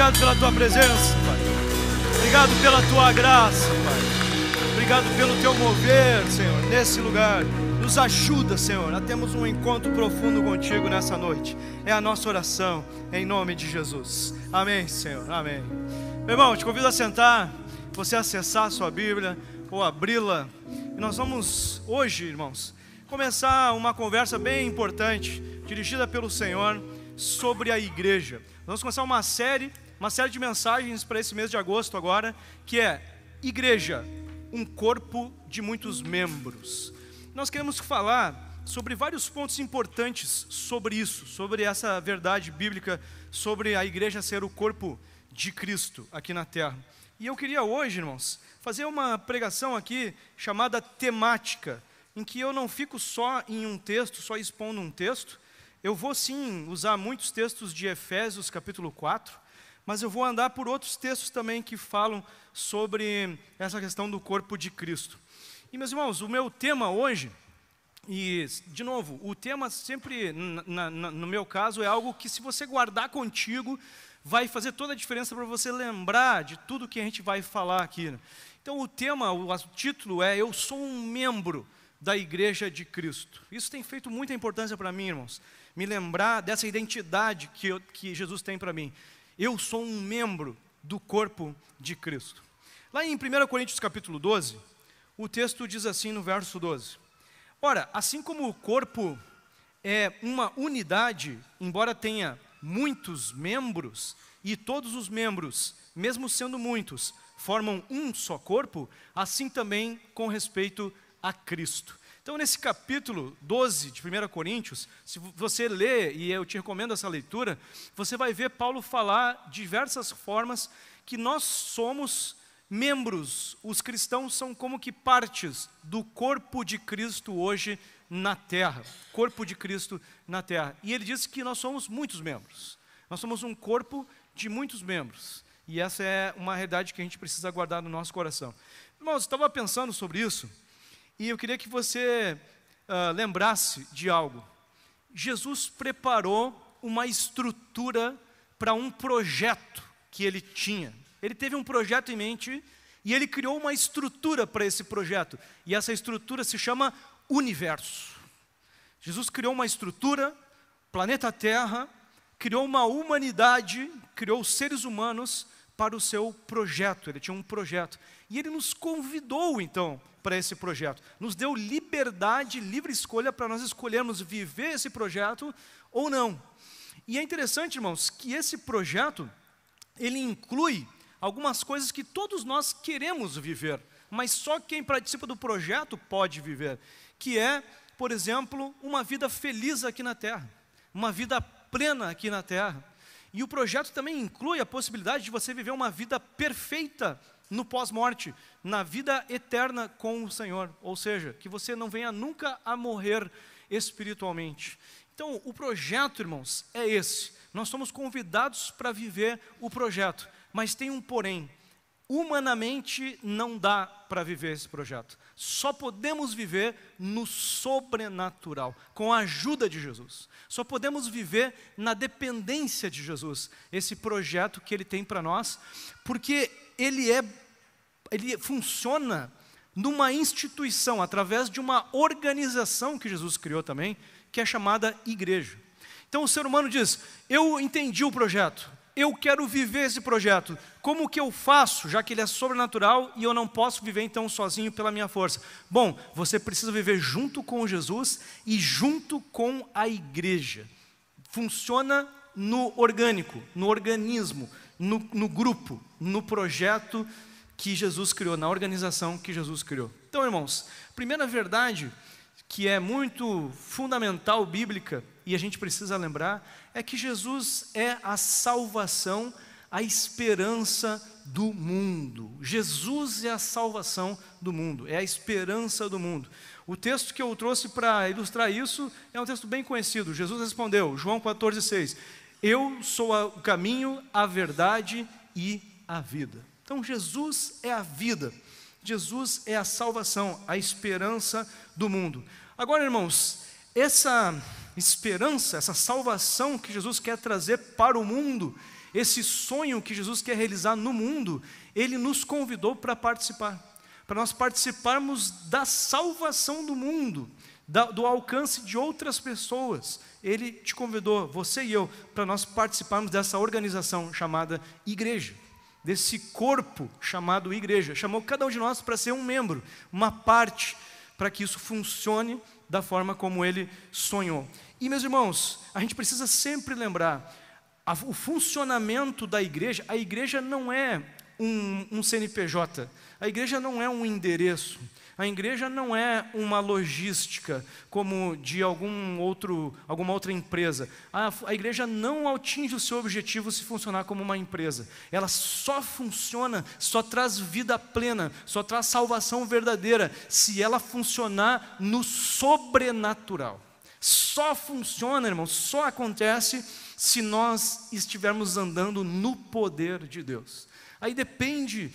Obrigado pela Tua presença, Pai. Obrigado pela Tua graça, Pai. Obrigado pelo Teu mover, Senhor, nesse lugar. Nos ajuda, Senhor, a termos um encontro profundo contigo nessa noite. É a nossa oração, em nome de Jesus. Amém, Senhor, amém. Meu irmão, te convido a sentar, você acessar a sua Bíblia ou abri-la. E nós vamos hoje, irmãos, começar uma conversa bem importante, dirigida pelo Senhor, sobre a igreja. Nós vamos começar uma série de mensagens para esse mês de agosto agora, que é Igreja, um corpo de muitos membros. Nós queremos falar sobre vários pontos importantes sobre isso, sobre essa verdade bíblica, sobre a igreja ser o corpo de Cristo aqui na terra. E eu queria hoje, irmãos, fazer uma pregação aqui chamada temática, em que eu não fico só em um texto, só expondo um texto. Eu vou sim usar muitos textos de Efésios capítulo 4, mas eu vou andar por outros textos também que falam sobre essa questão do corpo de Cristo. E meus irmãos, o meu tema hoje, e de novo, o tema sempre, no meu caso, é algo que se você guardar contigo, vai fazer toda a diferença para você lembrar de tudo que a gente vai falar aqui. Então o tema, o título é Eu sou um membro da igreja de Cristo. Isso tem feito muita importância para mim, irmãos, me lembrar dessa identidade que Jesus tem para mim. Eu sou um membro do corpo de Cristo. Lá em 1 Coríntios capítulo 12, o texto diz assim no verso 12: Ora, assim como o corpo é uma unidade, embora tenha muitos membros, e todos os membros, mesmo sendo muitos, formam um só corpo, assim também com respeito a Cristo. Então, nesse capítulo 12 de 1 Coríntios, se você ler, e eu te recomendo essa leitura, você vai ver Paulo falar diversas formas que nós somos membros, os cristãos são como que partes do corpo de Cristo hoje na terra, corpo de Cristo na terra. E ele diz que nós somos muitos membros, nós somos um corpo de muitos membros, e essa é uma realidade que a gente precisa guardar no nosso coração. Irmãos, eu estava pensando sobre isso, e eu queria que você lembrasse de algo. Jesus preparou uma estrutura para um projeto que ele tinha. Ele teve um projeto em mente e ele criou uma estrutura para esse projeto. E essa estrutura se chama universo. Jesus criou uma estrutura, planeta Terra, criou uma humanidade, criou seres humanos para o seu projeto. Ele tinha um projeto. E ele nos convidou, então, para esse projeto. Nos deu liberdade, livre escolha para nós escolhermos viver esse projeto ou não. E é interessante, irmãos, que esse projeto, ele inclui algumas coisas que todos nós queremos viver, mas só quem participa do projeto pode viver, que é, por exemplo, uma vida feliz aqui na terra, uma vida plena aqui na terra. E o projeto também inclui a possibilidade de você viver uma vida perfeita no pós-morte, na vida eterna com o Senhor, ou seja, que você não venha nunca a morrer espiritualmente. Então, o projeto, irmãos, é esse. Nós somos convidados para viver o projeto. Mas tem um porém, humanamente não dá para viver esse projeto. Só podemos viver no sobrenatural, com a ajuda de Jesus. Só podemos viver na dependência de Jesus, esse projeto que Ele tem para nós, porque ele funciona numa instituição, através de uma organização que Jesus criou também, que é chamada igreja. Então o ser humano diz, eu entendi o projeto, eu quero viver esse projeto, como que eu faço, já que ele é sobrenatural e eu não posso viver então sozinho pela minha força? Bom, você precisa viver junto com Jesus e junto com a igreja. Funciona no orgânico, no organismo, no grupo, no projeto que Jesus criou, na organização que Jesus criou. Então, irmãos, primeira verdade que é muito fundamental, bíblica, e a gente precisa lembrar, é que Jesus é a salvação, a esperança do mundo. Jesus é a salvação do mundo, é a esperança do mundo. O texto que eu trouxe para ilustrar isso é um texto bem conhecido. Jesus respondeu, João 14,6, eu sou o caminho, a verdade e a vida. Então Jesus é a vida, Jesus é a salvação, a esperança do mundo. Agora, irmãos, essa esperança, essa salvação que Jesus quer trazer para o mundo, esse sonho que Jesus quer realizar no mundo, Ele nos convidou para participar, para nós participarmos da salvação do mundo, do alcance de outras pessoas. Ele te convidou, você e eu, para nós participarmos dessa organização chamada igreja, desse corpo chamado igreja. Chamou cada um de nós para ser um membro, uma parte, para que isso funcione da forma como Ele sonhou. E, meus irmãos, a gente precisa sempre lembrar, o funcionamento da igreja, a igreja não é um CNPJ, a igreja não é um endereço, a igreja não é uma logística como de alguma outra empresa. A igreja não atinge o seu objetivo se funcionar como uma empresa. Ela só funciona, só traz vida plena, só traz salvação verdadeira se ela funcionar no sobrenatural. Só funciona, irmão, só acontece se nós estivermos andando no poder de Deus. Aí depende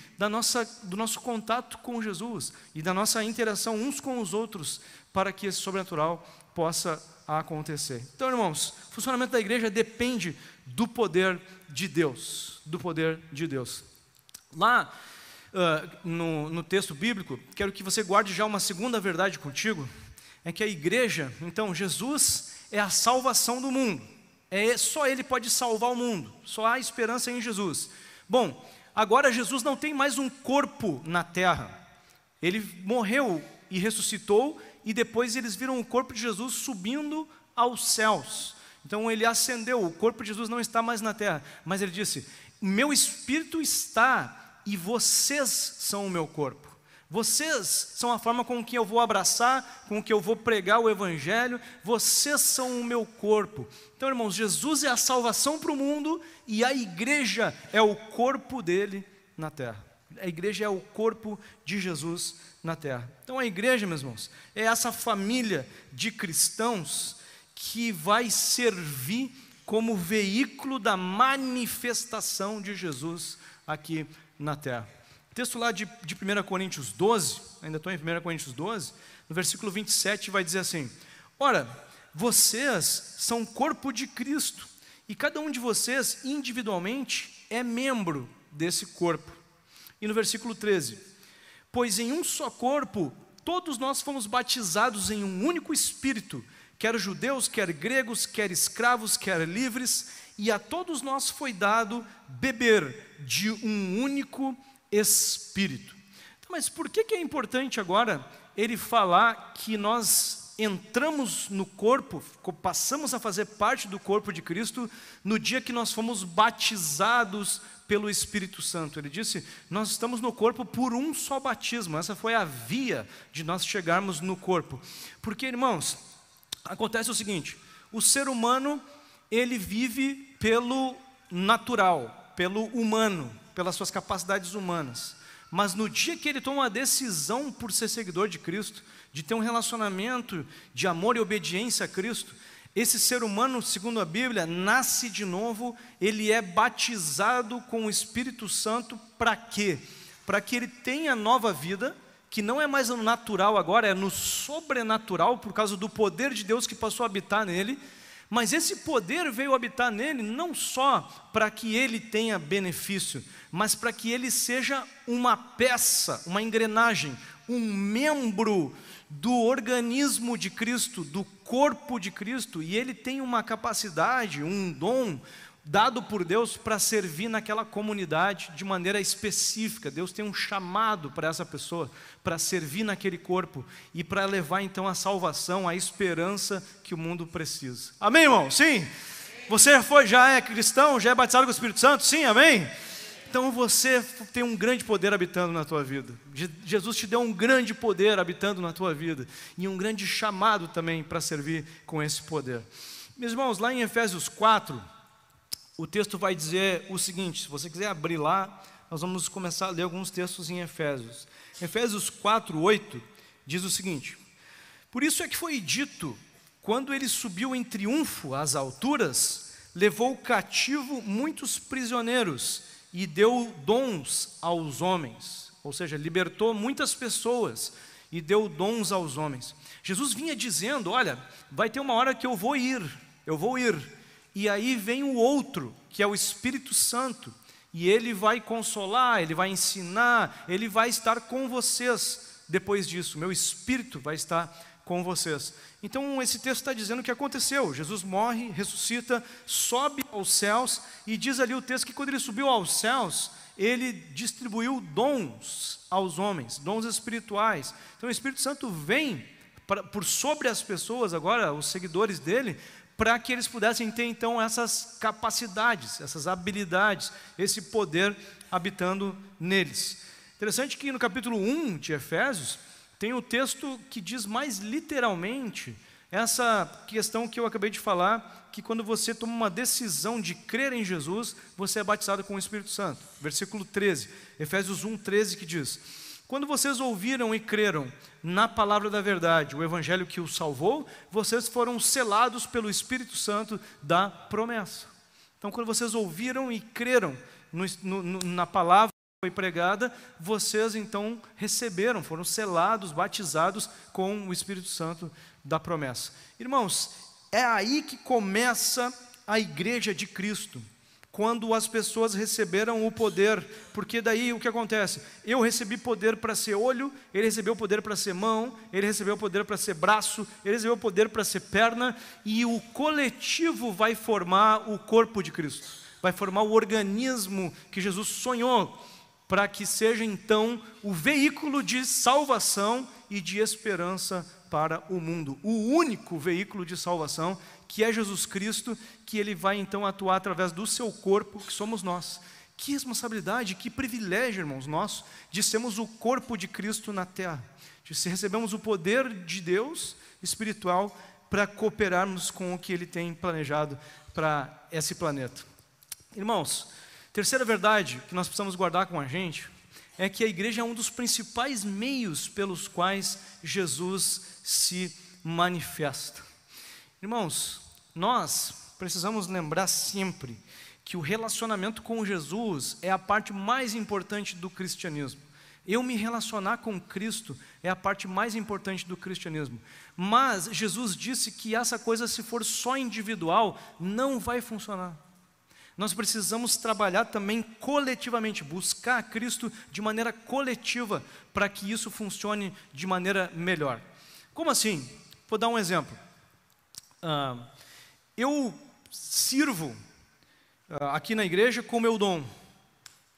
do nosso contato com Jesus e da nossa interação uns com os outros para que esse sobrenatural possa acontecer. Então, irmãos, o funcionamento da igreja depende do poder de Deus, do poder de Deus. Lá no texto bíblico, quero que você guarde já uma segunda verdade contigo, é que a igreja, então, Jesus é a salvação do mundo. Só Ele pode salvar o mundo, só há esperança em Jesus. Bom, agora Jesus não tem mais um corpo na terra. Ele morreu e ressuscitou, e depois eles viram o corpo de Jesus subindo aos céus. Então Ele ascendeu, o corpo de Jesus não está mais na terra, mas Ele disse: meu espírito está e vocês são o meu corpo. Vocês são a forma com que eu vou abraçar, com que eu vou pregar o evangelho, vocês são o meu corpo. Então, irmãos, Jesus é a salvação para o mundo e a igreja é o corpo dele na terra. A igreja é o corpo de Jesus na terra. Então a igreja, meus irmãos, é essa família de cristãos que vai servir como veículo da manifestação de Jesus aqui na terra. O texto lá de 1 Coríntios 12, ainda estou em 1 Coríntios 12, no versículo 27 vai dizer assim: ora, vocês são corpo de Cristo, e cada um de vocês individualmente é membro desse corpo. E no versículo 13: pois em um só corpo todos nós fomos batizados em um único Espírito, quer judeus, quer gregos, quer escravos, quer livres, e a todos nós foi dado beber de um único Espírito. Então, mas por que é importante agora ele falar que nós entramos no corpo, passamos a fazer parte do corpo de Cristo no dia que nós fomos batizados pelo Espírito Santo? Ele disse: nós estamos no corpo por um só batismo. Essa foi a via de nós chegarmos no corpo. Porque, irmãos, acontece o seguinte: o ser humano, ele vive pelo natural, pelo humano, pelas suas capacidades humanas. Mas no dia que ele toma uma decisão por ser seguidor de Cristo, de ter um relacionamento de amor e obediência a Cristo, esse ser humano, segundo a Bíblia, nasce de novo, ele é batizado com o Espírito Santo. Para quê? Para que ele tenha nova vida, que não é mais no natural agora, é no sobrenatural, por causa do poder de Deus que passou a habitar nele. Mas esse poder veio habitar nele não só para que ele tenha benefício, mas para que ele seja uma peça, uma engrenagem, um membro do organismo de Cristo, do corpo de Cristo, e ele tem uma capacidade, um dom dado por Deus para servir naquela comunidade de maneira específica. Deus tem um chamado para essa pessoa, para servir naquele corpo e para levar então a salvação, a esperança que o mundo precisa. Amém, irmão? Sim? Você já é cristão, já é batizado com o Espírito Santo? Sim, amém? Então você tem um grande poder habitando na tua vida. Jesus te deu um grande poder habitando na tua vida e um grande chamado também para servir com esse poder. Meus irmãos, lá em Efésios 4, o texto vai dizer o seguinte, se você quiser abrir lá, nós vamos começar a ler alguns textos em Efésios. Efésios 4, 8, diz o seguinte: por isso é que foi dito, quando ele subiu em triunfo às alturas, levou cativo muitos prisioneiros e deu dons aos homens. Ou seja, libertou muitas pessoas e deu dons aos homens. Jesus vinha dizendo: olha, vai ter uma hora que eu vou ir, e aí vem o outro, que é o Espírito Santo, e ele vai consolar, ele vai ensinar, ele vai estar com vocês depois disso. Meu Espírito vai estar com vocês. Então esse texto está dizendo o que aconteceu. Jesus morre, ressuscita, sobe aos céus, e diz ali o texto que quando ele subiu aos céus, ele distribuiu dons aos homens, dons espirituais. Então o Espírito Santo vem por sobre as pessoas agora, os seguidores dele, para que eles pudessem ter então essas capacidades, essas habilidades, esse poder habitando neles. Interessante que no capítulo 1 de Efésios, tem o texto que diz mais literalmente essa questão que eu acabei de falar, que quando você toma uma decisão de crer em Jesus, você é batizado com o Espírito Santo. Versículo 13, Efésios 1:13, que diz: quando vocês ouviram e creram na palavra da verdade, o evangelho que os salvou, vocês foram selados pelo Espírito Santo da promessa. Então quando vocês ouviram e creram na palavra que foi pregada, vocês então receberam, foram selados, batizados com o Espírito Santo da promessa. Irmãos, é aí que começa a igreja de Cristo, quando as pessoas receberam o poder, porque daí o que acontece? Eu recebi poder para ser olho, ele recebeu poder para ser mão, ele recebeu poder para ser braço, ele recebeu poder para ser perna, e o coletivo vai formar o corpo de Cristo, vai formar o organismo que Jesus sonhou, para que seja então o veículo de salvação e de esperança para o mundo. O único veículo de salvação, que é Jesus Cristo, que ele vai então atuar através do seu corpo, que somos nós. Que responsabilidade, que privilégio, irmãos, nosso, de sermos o corpo de Cristo na terra, de se recebemos o poder de Deus espiritual para cooperarmos com o que ele tem planejado para esse planeta. Irmãos, terceira verdade que nós precisamos guardar com a gente é que a igreja é um dos principais meios pelos quais Jesus se manifesta. Irmãos, nós precisamos lembrar sempre que o relacionamento com Jesus é a parte mais importante do cristianismo. Eu me relacionar com Cristo é a parte mais importante do cristianismo. Mas Jesus disse que essa coisa, se for só individual, não vai funcionar. Nós precisamos trabalhar também coletivamente, buscar Cristo de maneira coletiva, para que isso funcione de maneira melhor. Como assim? Vou dar um exemplo. Eu sirvo aqui na igreja com o meu dom,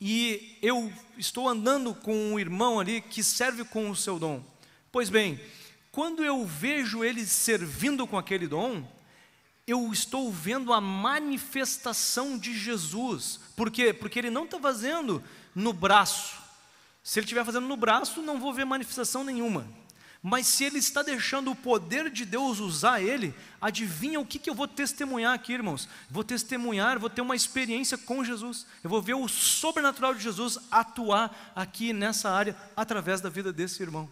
e eu estou andando com um irmão ali que serve com o seu dom. Pois bem, quando eu vejo ele servindo com aquele dom, eu estou vendo a manifestação de Jesus. Por quê? Porque ele não está fazendo no braço. Se ele estiver fazendo no braço, não vou ver manifestação nenhuma. Mas se ele está deixando o poder de Deus usar ele, adivinha o que eu vou testemunhar aqui, irmãos? Vou testemunhar, vou ter uma experiência com Jesus. Eu vou ver o sobrenatural de Jesus atuar aqui nessa área, através da vida desse irmão.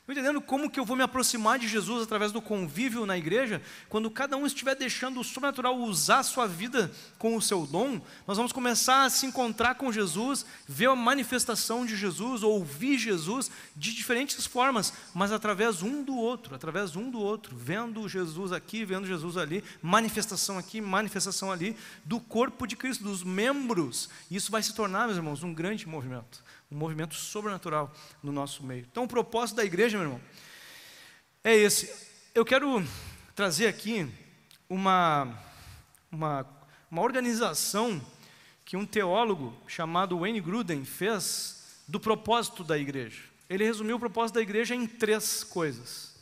Estão entendendo como que eu vou me aproximar de Jesus através do convívio na igreja? Quando cada um estiver deixando o sobrenatural usar a sua vida com o seu dom, nós vamos começar a se encontrar com Jesus, ver a manifestação de Jesus, ouvir Jesus de diferentes formas, mas através um do outro, vendo Jesus aqui, vendo Jesus ali, manifestação aqui, manifestação ali, do corpo de Cristo, dos membros. Isso vai se tornar, meus irmãos, um grande movimento. Um movimento sobrenatural no nosso meio. Então o propósito da igreja, meu irmão, é esse. Eu quero trazer aqui uma organização que um teólogo chamado Wayne Grudem fez do propósito da igreja. Ele resumiu o propósito da igreja em três coisas.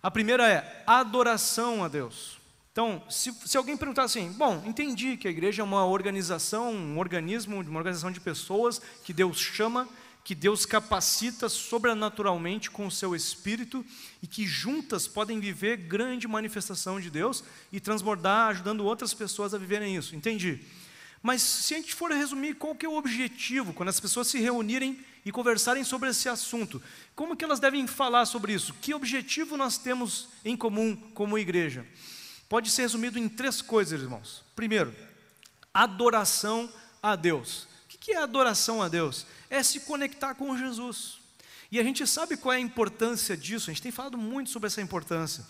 A primeira é adoração a Deus. Então, se alguém perguntar assim, bom, entendi que a igreja é uma organização, um organismo, uma organização de pessoas que Deus chama, que Deus capacita sobrenaturalmente com o seu Espírito e que juntas podem viver grande manifestação de Deus e transbordar, ajudando outras pessoas a viverem isso. Entendi. Mas se a gente for resumir, qual que é o objetivo quando as pessoas se reunirem e conversarem sobre esse assunto? Como que elas devem falar sobre isso? Que objetivo nós temos em comum como igreja? Pode ser resumido em três coisas, irmãos. Primeiro, adoração a Deus. O que é adoração a Deus? É se conectar com Jesus. E a gente sabe qual é a importância disso, a gente tem falado muito sobre essa importância.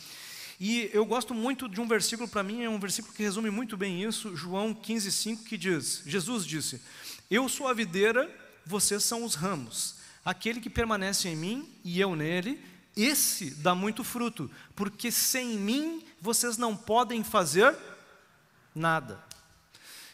E eu gosto muito de um versículo, para mim é um versículo que resume muito bem isso, João 15,5, que diz, Jesus disse: eu sou a videira, vocês são os ramos. Aquele que permanece em mim e eu nele, esse dá muito fruto, porque sem mim vocês não podem fazer nada.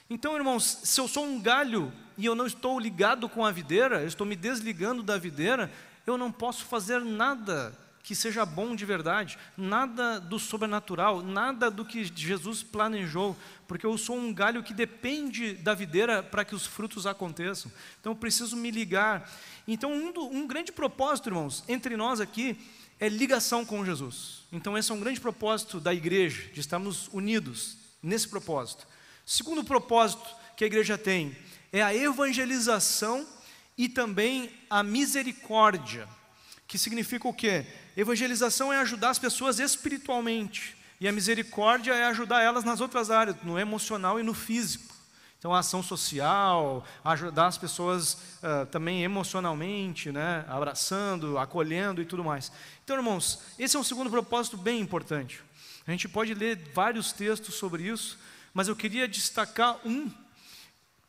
Então, irmãos, se eu sou um galho e eu não estou ligado com a videira, eu estou me desligando da videira, eu não posso fazer nada que seja bom de verdade, nada do sobrenatural, nada do que Jesus planejou, porque eu sou um galho que depende da videira para que os frutos aconteçam. Então eu preciso me ligar. Então um grande propósito, irmãos, entre nós aqui é ligação com Jesus. Então esse é um grande propósito da igreja, de estarmos unidos nesse propósito. Segundo propósito que a igreja tem é a evangelização e também a misericórdia, que significa o quê? Evangelização é ajudar as pessoas espiritualmente, e a misericórdia é ajudar elas nas outras áreas, no emocional e no físico. Então a ação social, ajudar as pessoas também emocionalmente, né? Abraçando, acolhendo e tudo mais. Então, irmãos, esse é um segundo propósito bem importante. A gente pode ler vários textos sobre isso, mas eu queria destacar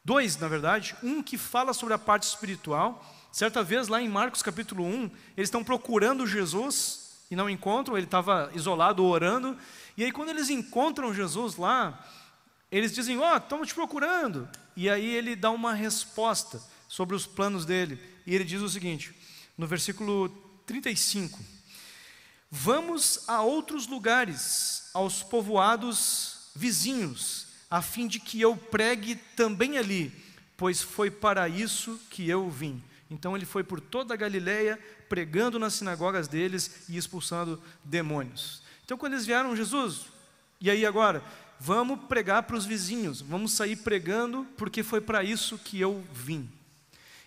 dois na verdade, um que fala sobre a parte espiritual. Certa vez lá em Marcos capítulo 1, eles estão procurando Jesus e não encontram, ele estava isolado orando, e aí quando eles encontram Jesus lá, eles dizem: estamos te procurando, e aí ele dá uma resposta sobre os planos dele, e ele diz o seguinte, no versículo 35, vamos a outros lugares, aos povoados vizinhos, a fim de que eu pregue também ali, pois foi para isso que eu vim. Então ele foi por toda a Galileia, pregando nas sinagogas deles e expulsando demônios. Então quando eles vieram, Jesus, e aí agora? Vamos pregar para os vizinhos, vamos sair pregando, porque foi para isso que eu vim.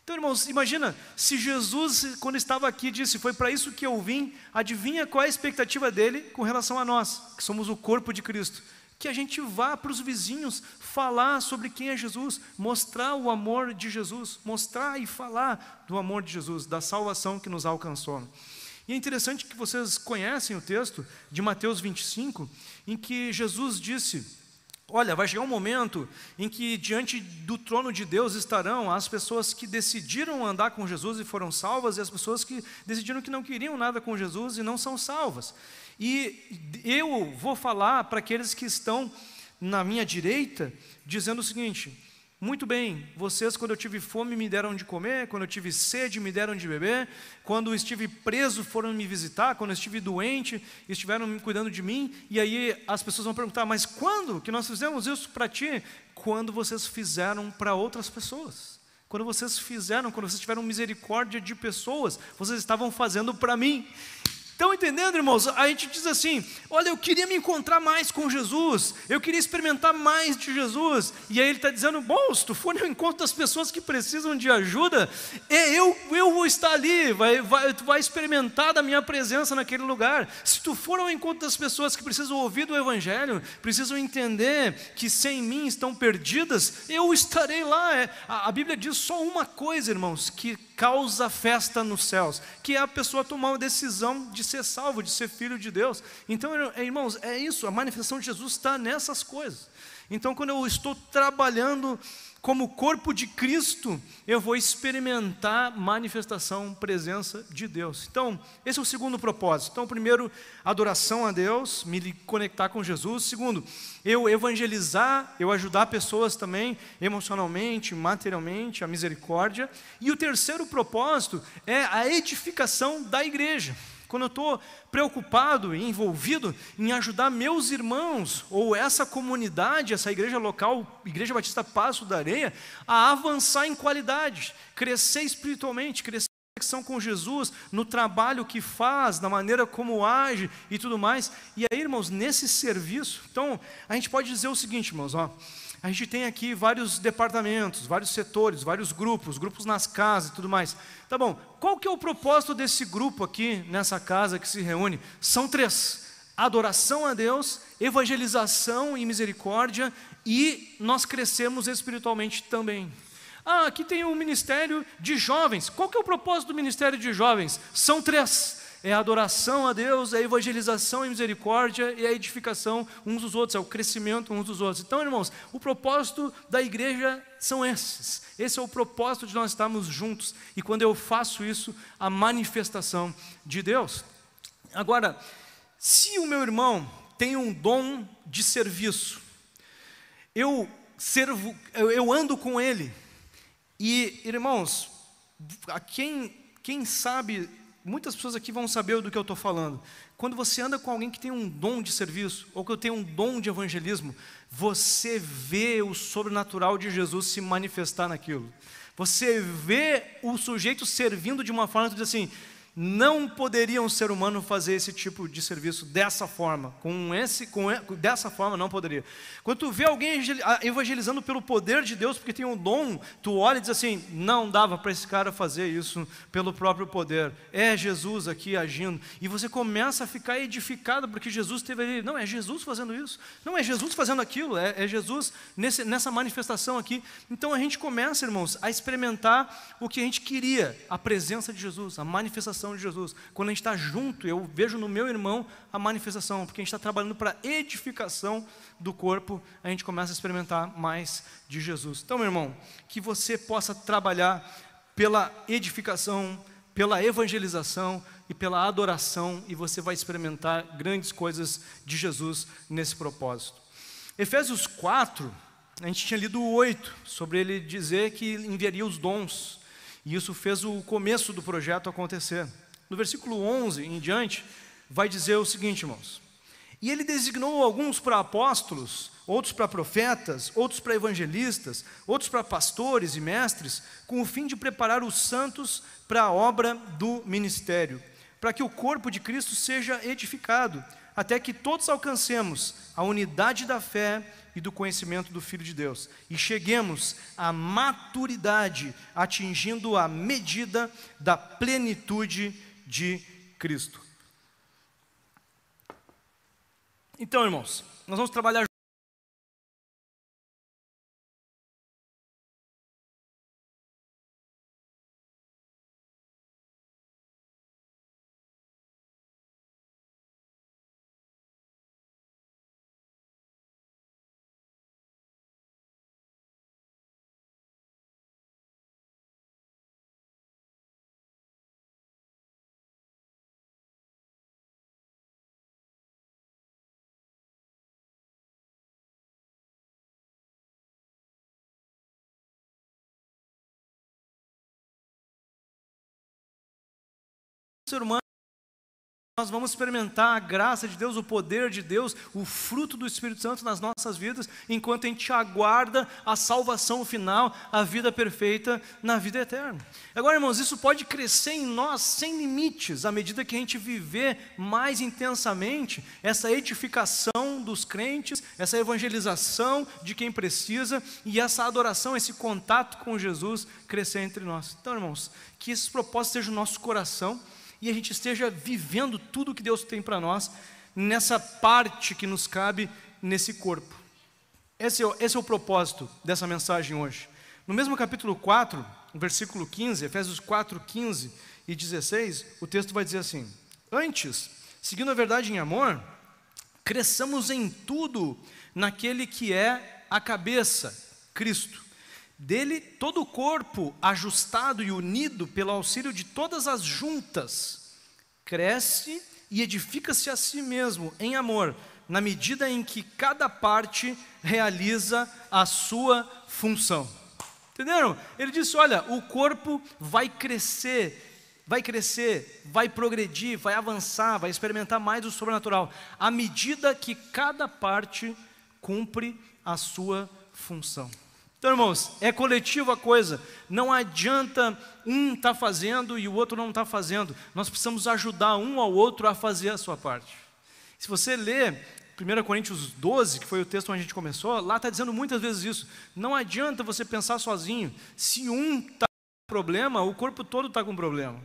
Então, irmãos, imagina, se Jesus, quando estava aqui, disse, foi para isso que eu vim, adivinha qual é a expectativa dele com relação a nós, que somos o corpo de Cristo? Que a gente vá para os vizinhos falar sobre quem é Jesus, mostrar o amor de Jesus, mostrar e falar do amor de Jesus, da salvação que nos alcançou. E é interessante que vocês conhecem o texto de Mateus 25, em que Jesus disse: olha, vai chegar um momento em que diante do trono de Deus estarão as pessoas que decidiram andar com Jesus e foram salvas, e as pessoas que decidiram que não queriam nada com Jesus e não são salvas. E eu vou falar para aqueles que estão na minha direita, dizendo o seguinte: muito bem, vocês quando eu tive fome me deram de comer, quando eu tive sede me deram de beber, quando eu estive preso foram me visitar, quando eu estive doente estiveram cuidando de mim. E aí as pessoas vão perguntar: mas quando que nós fizemos isso para ti? Quando vocês fizeram para outras pessoas. Quando vocês tiveram misericórdia de pessoas, vocês estavam fazendo para mim. Estão entendendo, irmãos? A gente diz assim: olha, eu queria me encontrar mais com Jesus, eu queria experimentar mais de Jesus. E aí ele está dizendo: bom, se tu for no encontro das pessoas que precisam de ajuda, eu vou estar ali, tu vai experimentar da minha presença naquele lugar. Se tu for ao encontro das pessoas que precisam ouvir do Evangelho, precisam entender que sem mim estão perdidas, eu estarei lá. A Bíblia diz só uma coisa, irmãos, que causa festa nos céus, que é a pessoa tomar uma decisão de ser salvo, de ser filho de Deus. Então, irmãos, é isso, a manifestação de Jesus está nessas coisas. Então, quando eu estou trabalhando como corpo de Cristo, eu vou experimentar manifestação, presença de Deus. Então, esse é o segundo propósito. Então, primeiro, adoração a Deus, me conectar com Jesus. Segundo, eu evangelizar, eu ajudar pessoas também, emocionalmente, materialmente, a misericórdia. E o terceiro propósito é a edificação da igreja. Quando eu estou preocupado e envolvido em ajudar meus irmãos, ou essa comunidade, essa igreja local, Igreja Batista Passo da Areia, a avançar em qualidade, crescer espiritualmente, crescer em conexão com Jesus, no trabalho que faz, na maneira como age e tudo mais. E aí, irmãos, nesse serviço, então, a gente pode dizer o seguinte, irmãos, a gente tem aqui vários departamentos, vários setores, vários grupos nas casas e tudo mais. Tá bom, qual que é o propósito desse grupo aqui, nessa casa que se reúne? São 3, adoração a Deus, evangelização e misericórdia, e nós crescemos espiritualmente também. Aqui tem o ministério de jovens. Qual que é o propósito do ministério de jovens? São 3, é a adoração a Deus, é a evangelização e misericórdia, e a edificação uns dos outros, é o crescimento uns dos outros. Então, irmãos, o propósito da igreja são esses. Esse é o propósito de nós estarmos juntos. E quando eu faço isso, a manifestação de Deus. Agora, se o meu irmão tem um dom de serviço, eu ando com ele, e, irmãos, quem sabe, muitas pessoas aqui vão saber do que eu estou falando. Quando você anda com alguém que tem um dom de serviço, ou que tem um dom de evangelismo, você vê o sobrenatural de Jesus se manifestar naquilo. Você vê o sujeito servindo de uma forma que diz assim: não poderia um ser humano fazer esse tipo de serviço dessa forma, dessa forma não poderia. Quando tu vê alguém evangelizando pelo poder de Deus, porque tem um dom, tu olha e diz assim: não dava para esse cara fazer isso pelo próprio poder, é Jesus aqui agindo, e você começa a ficar edificado, porque Jesus esteve ali. Não, é Jesus fazendo isso, não é Jesus fazendo aquilo, é Jesus nessa manifestação aqui. Então a gente começa, irmãos, a experimentar o que a gente queria, a presença de Jesus, a manifestação de Jesus. Quando a gente está junto, eu vejo no meu irmão a manifestação, porque a gente está trabalhando para a edificação do corpo, a gente começa a experimentar mais de Jesus. Então, meu irmão, que você possa trabalhar pela edificação, pela evangelização e pela adoração, e você vai experimentar grandes coisas de Jesus nesse propósito. Efésios 4, a gente tinha lido o 8, sobre ele dizer que enviaria os dons, e isso fez o começo do projeto acontecer. No versículo 11 em diante, vai dizer o seguinte, irmãos: e ele designou alguns para apóstolos, outros para profetas, outros para evangelistas, outros para pastores e mestres, com o fim de preparar os santos para a obra do ministério, para que o corpo de Cristo seja edificado, até que todos alcancemos a unidade da fé e do conhecimento do Filho de Deus, e cheguemos à maturidade, atingindo a medida da plenitude de Cristo. Então, irmãos, nós vamos trabalhar ser humano. Nós vamos experimentar a graça de Deus, o poder de Deus, o fruto do Espírito Santo nas nossas vidas, enquanto a gente aguarda a salvação final, a vida perfeita na vida eterna. Agora, irmãos, isso pode crescer em nós sem limites, à medida que a gente viver mais intensamente essa edificação dos crentes, essa evangelização de quem precisa, e essa adoração, esse contato com Jesus crescer entre nós. Então, irmãos, que esses propósitos estejam no nosso coração, e a gente esteja vivendo tudo o que Deus tem para nós, nessa parte que nos cabe nesse corpo. Esse é o propósito dessa mensagem hoje. No mesmo capítulo 4, versículo 15, Efésios 4, 15 e 16, o texto vai dizer assim: antes, seguindo a verdade em amor, cresçamos em tudo naquele que é a cabeça, Cristo. Dele todo o corpo, ajustado e unido pelo auxílio de todas as juntas, cresce e edifica-se a si mesmo em amor, na medida em que cada parte realiza a sua função. Entenderam? Ele disse: olha, o corpo vai crescer, vai progredir, vai avançar, vai experimentar mais do sobrenatural, à medida que cada parte cumpre a sua função. Então, irmãos, é coletiva a coisa, não adianta um estar fazendo e o outro não está fazendo, nós precisamos ajudar um ao outro a fazer a sua parte. Se você ler 1 Coríntios 12, que foi o texto onde a gente começou, lá está dizendo muitas vezes isso: não adianta você pensar sozinho, se um está com problema, o corpo todo está com problema.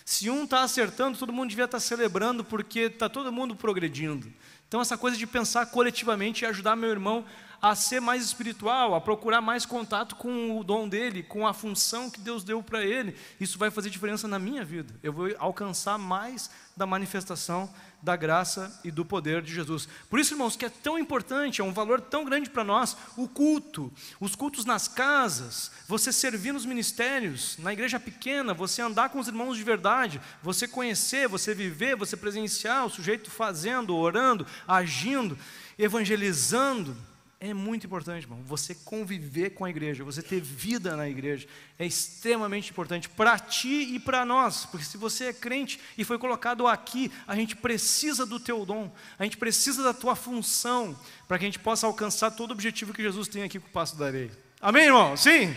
Se um está acertando, todo mundo devia estar celebrando, porque está todo mundo progredindo. Então essa coisa de pensar coletivamente e ajudar meu irmão a ser mais espiritual, a procurar mais contato com o dom dele, com a função que Deus deu para ele. Isso vai fazer diferença na minha vida. Eu vou alcançar mais da manifestação da graça e do poder de Jesus. Por isso, irmãos, que é tão importante, é um valor tão grande para nós, o culto, os cultos nas casas, você servir nos ministérios, na igreja pequena, você andar com os irmãos de verdade, você conhecer, você viver, você presenciar o sujeito fazendo, orando, agindo, evangelizando. É muito importante, irmão, você conviver com a igreja, você ter vida na igreja, é extremamente importante para ti e para nós, porque se você é crente e foi colocado aqui, a gente precisa do teu dom, a gente precisa da tua função, para que a gente possa alcançar todo o objetivo que Jesus tem aqui com o Passo da Areia. Amém, irmão? Sim?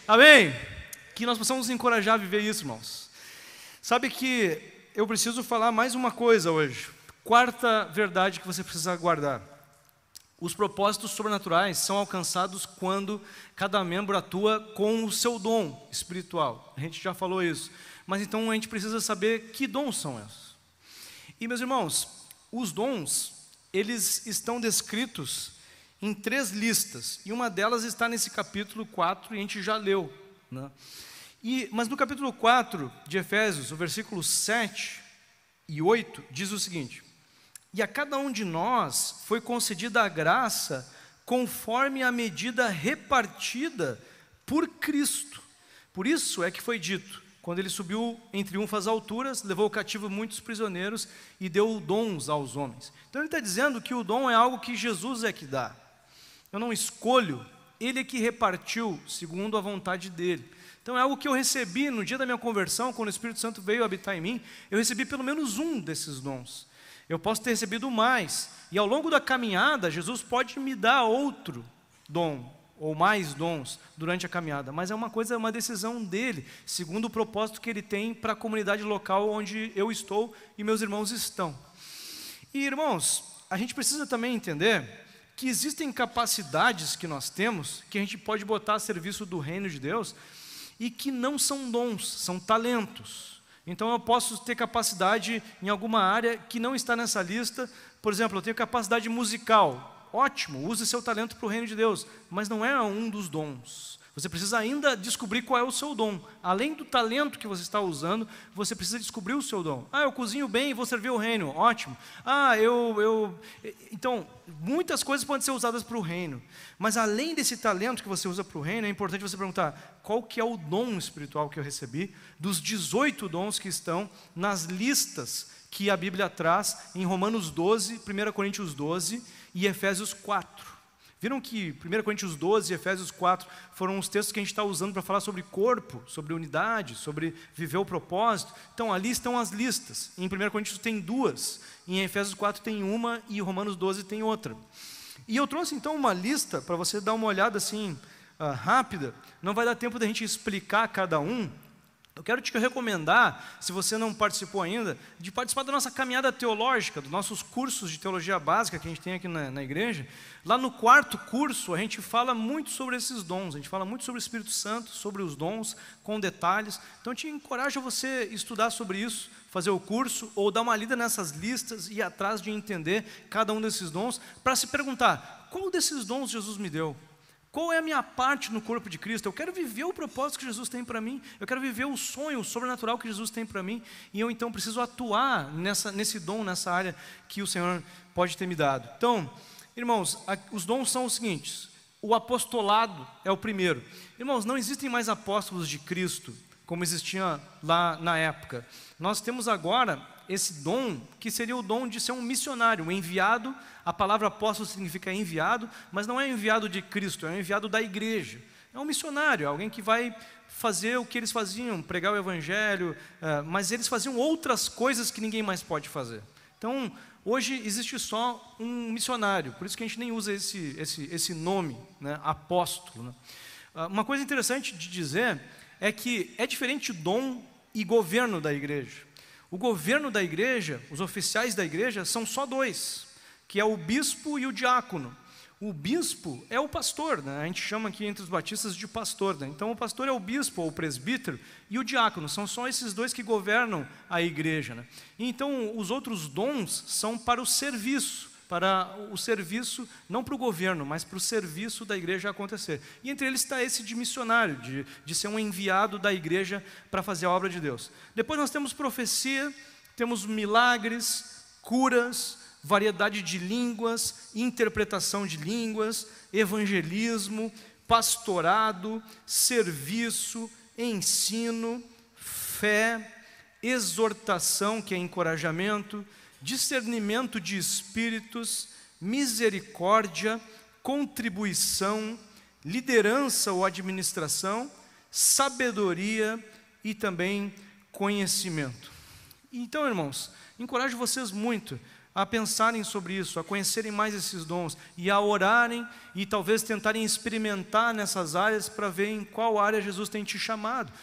Amém? Que nós possamos nos encorajar a viver isso, irmãos. Sabe que eu preciso falar mais uma coisa hoje, quarta verdade que você precisa guardar. Os propósitos sobrenaturais são alcançados quando cada membro atua com o seu dom espiritual. A gente já falou isso. Mas então a gente precisa saber que dons são esses. E, meus irmãos, os dons, eles estão descritos em 3 listas. E uma delas está nesse capítulo 4, e a gente já leu, né? Mas no capítulo 4 de Efésios, o versículo 7 e 8, diz o seguinte: e a cada um de nós foi concedida a graça conforme a medida repartida por Cristo. Por isso é que foi dito, quando ele subiu em triunfo às alturas, levou cativo muitos prisioneiros e deu dons aos homens. Então ele está dizendo que o dom é algo que Jesus é que dá. Eu não escolho, ele é que repartiu segundo a vontade dele. Então é algo que eu recebi no dia da minha conversão, quando o Espírito Santo veio habitar em mim, eu recebi pelo menos um desses dons. Eu posso ter recebido mais, e ao longo da caminhada, Jesus pode me dar outro dom, ou mais dons, durante a caminhada, mas é uma decisão dele, segundo o propósito que ele tem para a comunidade local onde eu estou e meus irmãos estão. E, irmãos, a gente precisa também entender que existem capacidades que nós temos, que a gente pode botar a serviço do reino de Deus, e que não são dons, são talentos. Então eu posso ter capacidade em alguma área que não está nessa lista. Por exemplo, eu tenho capacidade musical. Ótimo, use seu talento para o reino de Deus, mas não é um dos dons. Você precisa ainda descobrir qual é o seu dom. Além do talento que você está usando, você precisa descobrir o seu dom. Eu cozinho bem e vou servir o reino. Ótimo. Então, muitas coisas podem ser usadas para o reino. Mas além desse talento que você usa para o reino, é importante você perguntar: qual que é o dom espiritual que eu recebi dos 18 dons que estão nas listas que a Bíblia traz em Romanos 12, 1 Coríntios 12 e Efésios 4. Viram que 1 Coríntios 12 e Efésios 4 foram os textos que a gente está usando para falar sobre corpo, sobre unidade, sobre viver o propósito? Então ali estão as listas. Em 1 Coríntios tem 2, em Efésios 4 tem uma e em Romanos 12 tem outra. E eu trouxe então uma lista para você dar uma olhada assim rápida. Não vai dar tempo da gente explicar cada um. Eu quero te recomendar, se você não participou ainda, de participar da nossa caminhada teológica, dos nossos cursos de teologia básica que a gente tem aqui na igreja. Lá no 4º curso, a gente fala muito sobre esses dons, a gente fala muito sobre o Espírito Santo, sobre os dons, com detalhes. Então eu te encorajo a você estudar sobre isso, fazer o curso, ou dar uma lida nessas listas e ir atrás de entender cada um desses dons, para se perguntar: qual desses dons Jesus me deu? Qual é a minha parte no corpo de Cristo? Eu quero viver o propósito que Jesus tem para mim. Eu quero viver o sonho, o sobrenatural que Jesus tem para mim. E eu então preciso atuar nesse dom, nessa área que o Senhor pode ter me dado. Então, irmãos, os dons são os seguintes. O apostolado é o primeiro. Irmãos, não existem mais apóstolos de Cristo como existia lá na época. Nós temos agora esse dom, que seria o dom de ser um missionário, um enviado. A palavra apóstolo significa enviado, mas não é enviado de Cristo, é enviado da igreja. É um missionário, alguém que vai fazer o que eles faziam, pregar o evangelho, mas eles faziam outras coisas que ninguém mais pode fazer. Então, hoje existe só um missionário, por isso que a gente nem usa esse nome, né, apóstolo, né? Uma coisa interessante de dizer é que é diferente dom e governo da igreja. O governo da igreja, os oficiais da igreja, são só 2, que é o bispo e o diácono. O bispo é o pastor, né? A gente chama aqui entre os batistas de pastor, né? Então o pastor é o bispo ou o presbítero, e o diácono, são só esses 2 que governam a igreja, né? Então os outros dons são para o serviço, para o serviço, não para o governo, mas para o serviço da igreja acontecer. E entre eles está esse de missionário, de ser um enviado da igreja para fazer a obra de Deus. Depois nós temos profecia, temos milagres, curas, variedade de línguas, interpretação de línguas, evangelismo, pastorado, serviço, ensino, fé, exortação, que é encorajamento, discernimento de espíritos, misericórdia, contribuição, liderança ou administração, sabedoria e também conhecimento. Então, irmãos, encorajo vocês muito a pensarem sobre isso, a conhecerem mais esses dons e a orarem e talvez tentarem experimentar nessas áreas para ver em qual área Jesus tem te chamado.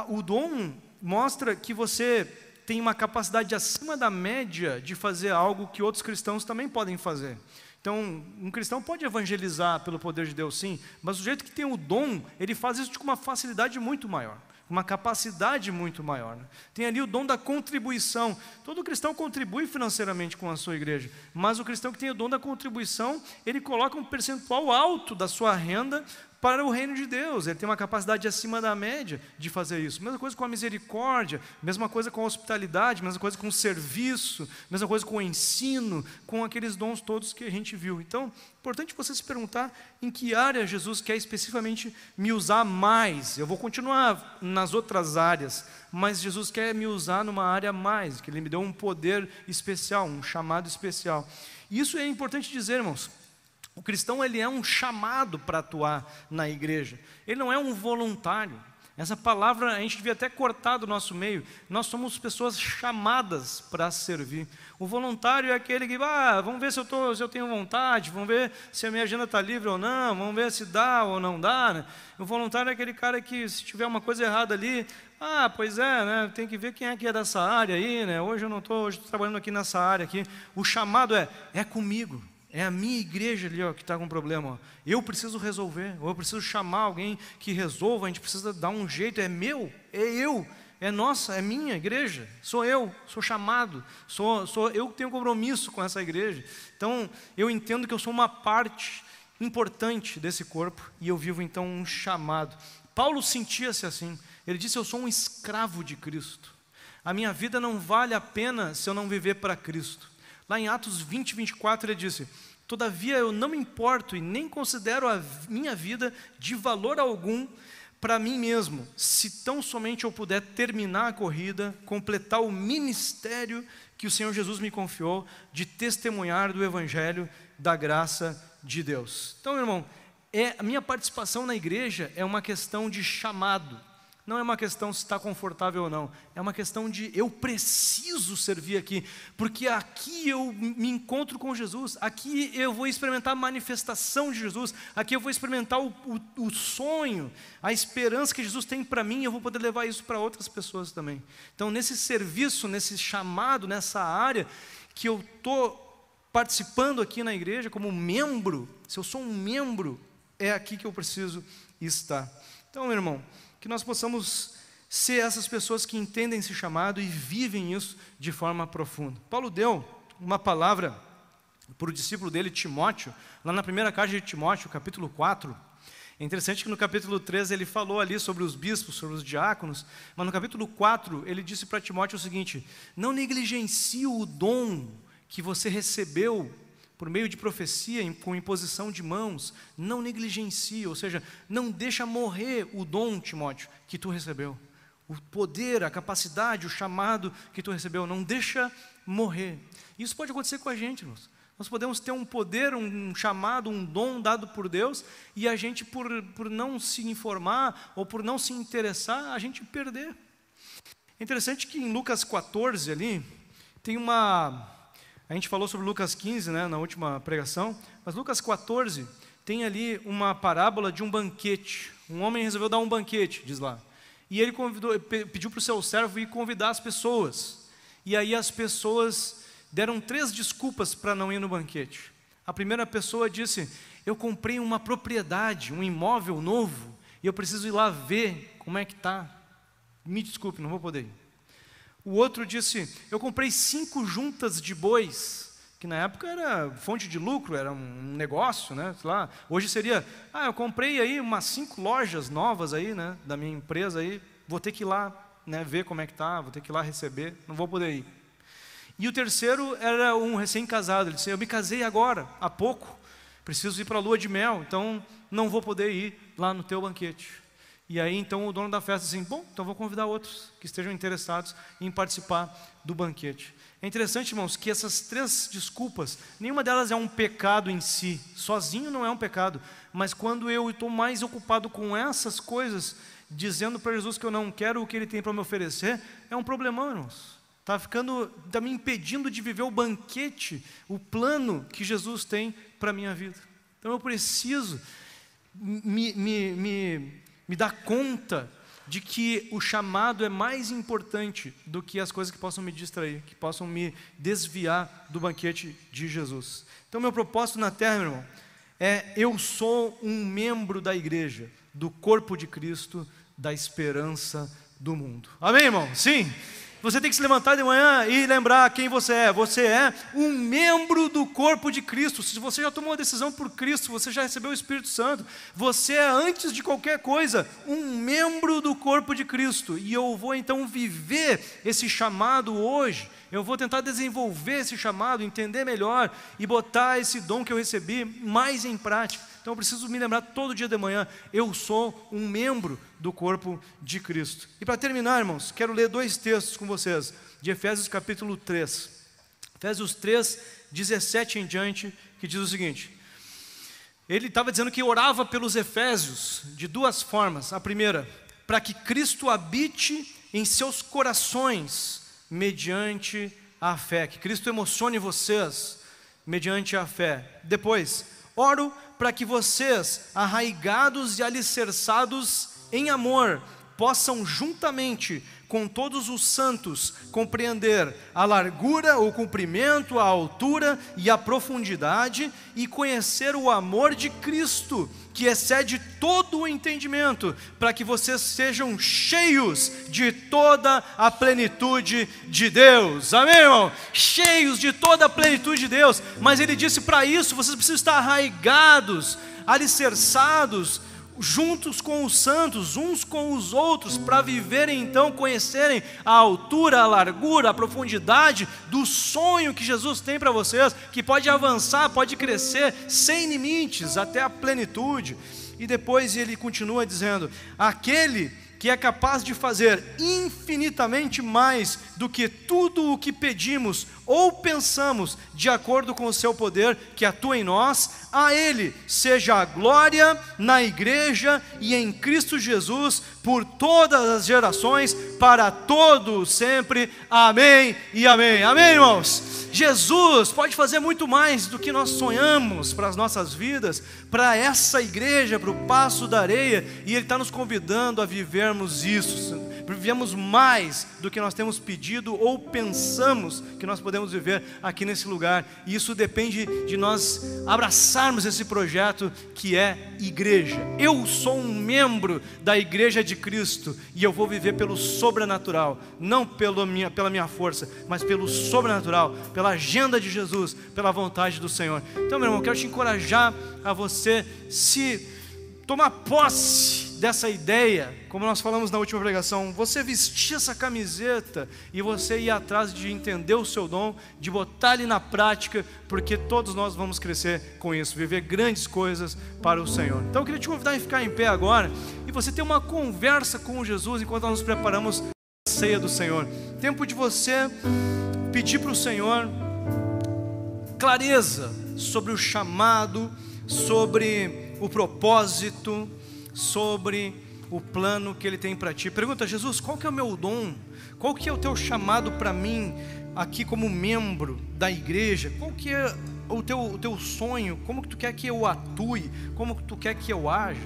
O dom mostra que você tem uma capacidade acima da média de fazer algo que outros cristãos também podem fazer. Então, um cristão pode evangelizar pelo poder de Deus, sim, mas o jeito que tem o dom, ele faz isso com uma facilidade muito maior, uma capacidade muito maior, né? Tem ali o dom da contribuição. Todo cristão contribui financeiramente com a sua igreja, mas o cristão que tem o dom da contribuição, ele coloca um percentual alto da sua renda para o reino de Deus. Ele tem uma capacidade acima da média de fazer isso. Mesma coisa com a misericórdia, mesma coisa com a hospitalidade, mesma coisa com o serviço, mesma coisa com o ensino, com aqueles dons todos que a gente viu. Então, é importante você se perguntar em que área Jesus quer especificamente me usar mais. Eu vou continuar nas outras áreas, mas Jesus quer me usar numa área mais, que Ele me deu um poder especial, um chamado especial. E isso é importante dizer, irmãos. O cristão, ele é um chamado para atuar na igreja. Ele não é um voluntário. Essa palavra a gente devia até cortar do nosso meio. Nós somos pessoas chamadas para servir. O voluntário é aquele que, vamos ver se eu tenho vontade, vamos ver se a minha agenda está livre ou não, vamos ver se dá ou não dá, né? O voluntário é aquele cara que, se tiver uma coisa errada ali, pois é, né? Tem que ver quem é que é dessa área aí, né? Hoje eu estou trabalhando aqui nessa área aqui. O chamado é comigo. É a minha igreja ali, ó, que está com problema. Ó. Eu preciso resolver, ou eu preciso chamar alguém que resolva, a gente precisa dar um jeito, é meu, é eu, é nossa, é minha igreja, sou eu, sou chamado, sou eu que tenho compromisso com essa igreja. Então, eu entendo que eu sou uma parte importante desse corpo, e eu vivo então um chamado. Paulo sentia-se assim, ele disse, eu sou um escravo de Cristo. A minha vida não vale a pena se eu não viver para Cristo. Lá em Atos 20, 24, ele disse, todavia eu não me importo e nem considero a minha vida de valor algum para mim mesmo, se tão somente eu puder terminar a corrida, completar o ministério que o Senhor Jesus me confiou de testemunhar do Evangelho da graça de Deus. Então, irmão, a minha participação na igreja é uma questão de chamado. Não é uma questão se está confortável ou não. É uma questão de eu preciso servir aqui. Porque aqui eu me encontro com Jesus. Aqui eu vou experimentar a manifestação de Jesus. Aqui eu vou experimentar o sonho, a esperança que Jesus tem para mim. E eu vou poder levar isso para outras pessoas também. Então nesse serviço, nesse chamado, nessa área que eu estou participando aqui na igreja como membro. Se eu sou um membro, é aqui que eu preciso estar. Então, meu irmão, que nós possamos ser essas pessoas que entendem esse chamado e vivem isso de forma profunda. Paulo deu uma palavra para o discípulo dele, Timóteo, lá na primeira carta de Timóteo, capítulo 4. É interessante que no capítulo 3 ele falou ali sobre os bispos, sobre os diáconos, mas no capítulo 4 ele disse para Timóteo o seguinte, não negligencie o dom que você recebeu por meio de profecia, com imposição de mãos, não negligencie, ou seja, não deixa morrer o dom, Timóteo, que tu recebeu. O poder, a capacidade, o chamado que tu recebeu, não deixa morrer. Isso pode acontecer com a gente, irmãos. Nós podemos ter um poder, um chamado, um dom dado por Deus, e a gente, por não se informar, ou por não se interessar, a gente perder. É interessante que em Lucas 14 ali, tem uma... A gente falou sobre Lucas 15, né, na última pregação, mas Lucas 14 tem ali uma parábola de um banquete. Um homem resolveu dar um banquete, diz lá. E ele pediu para o seu servo ir convidar as pessoas. E aí as pessoas deram 3 desculpas para não ir no banquete. A primeira pessoa disse, eu comprei uma propriedade, um imóvel novo, e eu preciso ir lá ver como é que está. Me desculpe, não vou poder ir. O outro disse, eu comprei 5 juntas de bois, que na época era fonte de lucro, era um negócio, né? Sei lá, hoje seria, eu comprei aí umas 5 lojas novas aí, né, da minha empresa aí, vou ter que ir lá, né, ver como é que tá, vou ter que ir lá receber, não vou poder ir. E o terceiro era um recém-casado, ele disse, eu me casei agora, há pouco, preciso ir para a lua de mel, então não vou poder ir lá no teu banquete. E aí então o dono da festa disse assim, bom, então vou convidar outros que estejam interessados em participar do banquete. É interessante, irmãos, que essas 3 desculpas, nenhuma delas é um pecado em si, sozinho não é um pecado, mas quando eu estou mais ocupado com essas coisas, dizendo para Jesus que eu não quero o que Ele tem para me oferecer, é um problemão, irmãos. Está me impedindo de viver o banquete, o plano que Jesus tem para a minha vida. Então eu preciso me dar conta de que o chamado é mais importante do que as coisas que possam me distrair, que possam me desviar do banquete de Jesus. Então meu propósito na terra, meu irmão, eu sou um membro da igreja, do corpo de Cristo, da esperança do mundo. Amém, irmão? Sim? Você tem que se levantar de manhã e lembrar quem você é. Você é um membro do corpo de Cristo. Se você já tomou uma decisão por Cristo, você já recebeu o Espírito Santo, você é, antes de qualquer coisa, um membro do corpo de Cristo. E eu vou então viver esse chamado hoje. Eu vou tentar desenvolver esse chamado, entender melhor e botar esse dom que eu recebi mais em prática. Então eu preciso me lembrar todo dia de manhã, eu sou um membro do corpo de Cristo. E para terminar, irmãos, quero ler 2 textos com vocês, de Efésios capítulo 3. Efésios 3, 17 em diante, que diz o seguinte, ele estava dizendo que orava pelos Efésios de 2 formas. A primeira, para que Cristo habite em seus corações, mediante a fé, que Cristo emocione vocês, mediante a fé. Depois, oro para que vocês, arraigados e alicerçados em amor, possam juntamente com todos os santos compreender a largura, o comprimento, a altura e a profundidade e conhecer o amor de Cristo, que excede todo o entendimento, para que vocês sejam cheios de toda a plenitude de Deus. Amém, irmão? Cheios de toda a plenitude de Deus. Mas ele disse, para isso vocês precisam estar arraigados, alicerçados, juntos com os santos, uns com os outros, para viverem então, conhecerem a altura, a largura, a profundidade do sonho que Jesus tem para vocês, que pode avançar, pode crescer sem limites até a plenitude. E depois ele continua dizendo, aquele que é capaz de fazer infinitamente mais do que tudo o que pedimos ou pensamos, de acordo com o seu poder que atua em nós, a Ele seja a glória na igreja e em Cristo Jesus, por todas as gerações, para todo sempre. Amém e amém. Amém, irmãos? Jesus pode fazer muito mais do que nós sonhamos para as nossas vidas, para essa igreja, para o Passo da Areia, e Ele está nos convidando a vivermos isso. Vivemos mais do que nós temos pedido ou pensamos que nós podemos viver aqui nesse lugar. E isso depende de nós abraçarmos esse projeto que é igreja. Eu sou um membro da igreja de Cristo e eu vou viver pelo sobrenatural, não pela minha força, mas pelo sobrenatural, pela agenda de Jesus, pela vontade do Senhor. Então, meu irmão, eu quero te encorajar a você se tomar posse dessa ideia, como nós falamos na última pregação, você vestir essa camiseta e você ir atrás de entender o seu dom, de botar ele na prática, porque todos nós vamos crescer com isso, viver grandes coisas para o Senhor. Então eu queria te convidar a ficar em pé agora e você ter uma conversa com Jesus enquanto nós nos preparamos para a ceia do Senhor. Tempo de você pedir para o Senhor clareza sobre o chamado, sobre o propósito, sobre o plano que Ele tem para ti. Pergunta, Jesus, qual que é o meu dom? Qual que é o teu chamado para mim aqui como membro da igreja? Qual que é o teu sonho? Como que tu quer que eu atue? Como que tu quer que eu haja?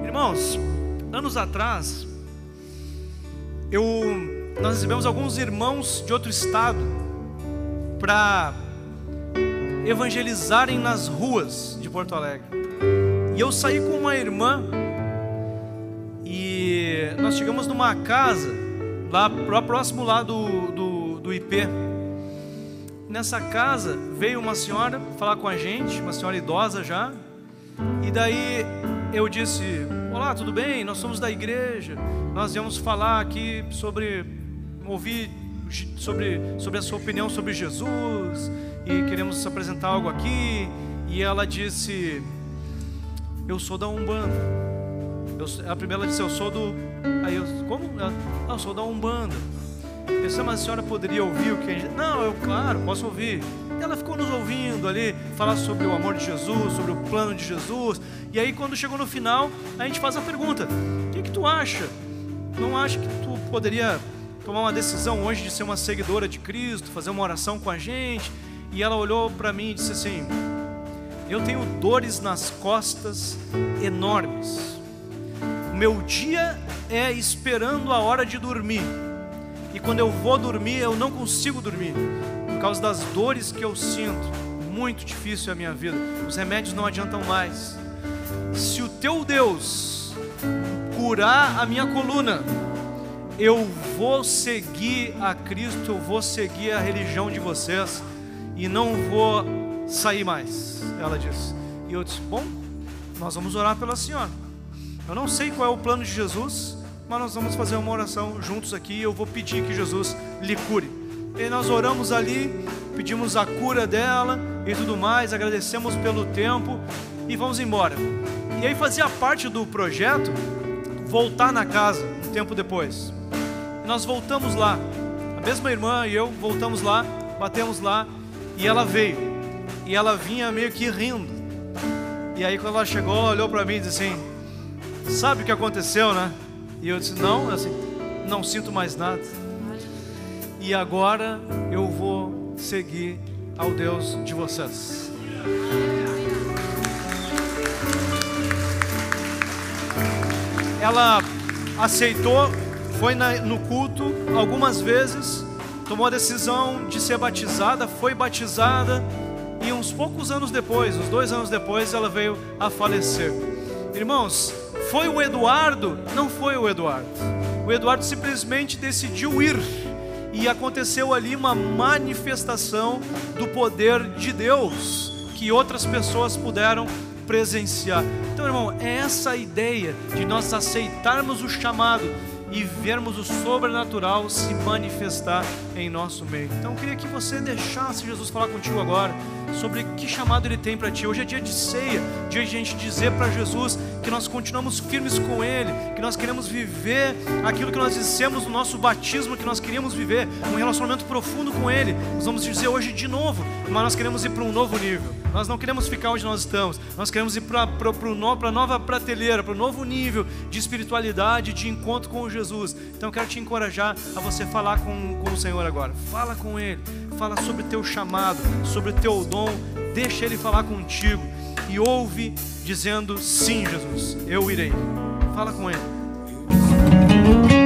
Irmãos, anos atrás nós recebemos alguns irmãos de outro estado para evangelizarem nas ruas de Porto Alegre. E eu saí com uma irmã e nós chegamos numa casa lá próximo lá do IP. nessa casa veio uma senhora falar com a gente, uma senhora idosa já, e daí eu disse: olá, tudo bem? Nós somos da igreja, nós viemos falar aqui ouvir sobre a sua opinião sobre Jesus, e queremos apresentar algo aqui. E ela disse: eu sou da Umbanda. A primeira disse: eu sou do... Aí eu: como? Eu sou da Umbanda. Eu disse: mas a senhora poderia ouvir o que a gente... Não, eu, claro, posso ouvir. E ela ficou nos ouvindo ali, falar sobre o amor de Jesus, sobre o plano de Jesus. E aí quando chegou no final, a gente faz a pergunta: o que tu acha? Não acha que tu poderia tomar uma decisão hoje de ser uma seguidora de Cristo, fazer uma oração com a gente? E ela olhou para mim e disse assim: eu tenho dores nas costas enormes. O meu dia é esperando a hora de dormir, e quando eu vou dormir eu não consigo dormir por causa das dores que eu sinto. Muito difícil é a minha vida, os remédios não adiantam mais. Se o teu Deus curar a minha coluna, eu vou seguir a Cristo, eu vou seguir a religião de vocês e não vou sair mais, ela disse. E eu disse: bom, nós vamos orar pela senhora. Eu não sei qual é o plano de Jesus, mas nós vamos fazer uma oração juntos aqui, e eu vou pedir que Jesus lhe cure. E nós oramos ali, pedimos a cura dela e tudo mais, agradecemos pelo tempo e vamos embora. E aí fazia parte do projeto voltar na casa um tempo depois. E nós voltamos lá, a mesma irmã e eu voltamos lá, batemos lá, e ela veio. E ela vinha meio que rindo. E aí quando ela chegou, ela olhou para mim e disse assim: sabe o que aconteceu, né? E eu disse: não, assim, não sinto mais nada. E agora eu vou seguir ao Deus de vocês. Ela aceitou, foi no culto algumas vezes, tomou a decisão de ser batizada, foi batizada, e uns poucos anos depois, uns 2 anos depois, ela veio a falecer. Irmãos, foi o Eduardo? Não foi o Eduardo. O Eduardo simplesmente decidiu ir, e aconteceu ali uma manifestação do poder de Deus, que outras pessoas puderam presenciar. Então, irmão, é essa a ideia de nós aceitarmos o chamado e vermos o sobrenatural se manifestar em nosso meio. Então eu queria que você deixasse Jesus falar contigo agora sobre que chamado Ele tem para ti. Hoje é dia de ceia, dia de a gente dizer para Jesus que nós continuamos firmes com Ele, que nós queremos viver aquilo que nós dissemos no nosso batismo, que nós queríamos viver, um relacionamento profundo com Ele. Nós vamos dizer hoje de novo, mas nós queremos ir para um novo nível. Nós não queremos ficar onde nós estamos, nós queremos ir para a nova prateleira, para o novo nível de espiritualidade, de encontro com Jesus. Então eu quero te encorajar a você falar com o Senhor agora. Fala com Ele, fala sobre o teu chamado, sobre o teu dom, deixa Ele falar contigo e ouve dizendo: sim, Jesus, eu irei. Fala com Ele.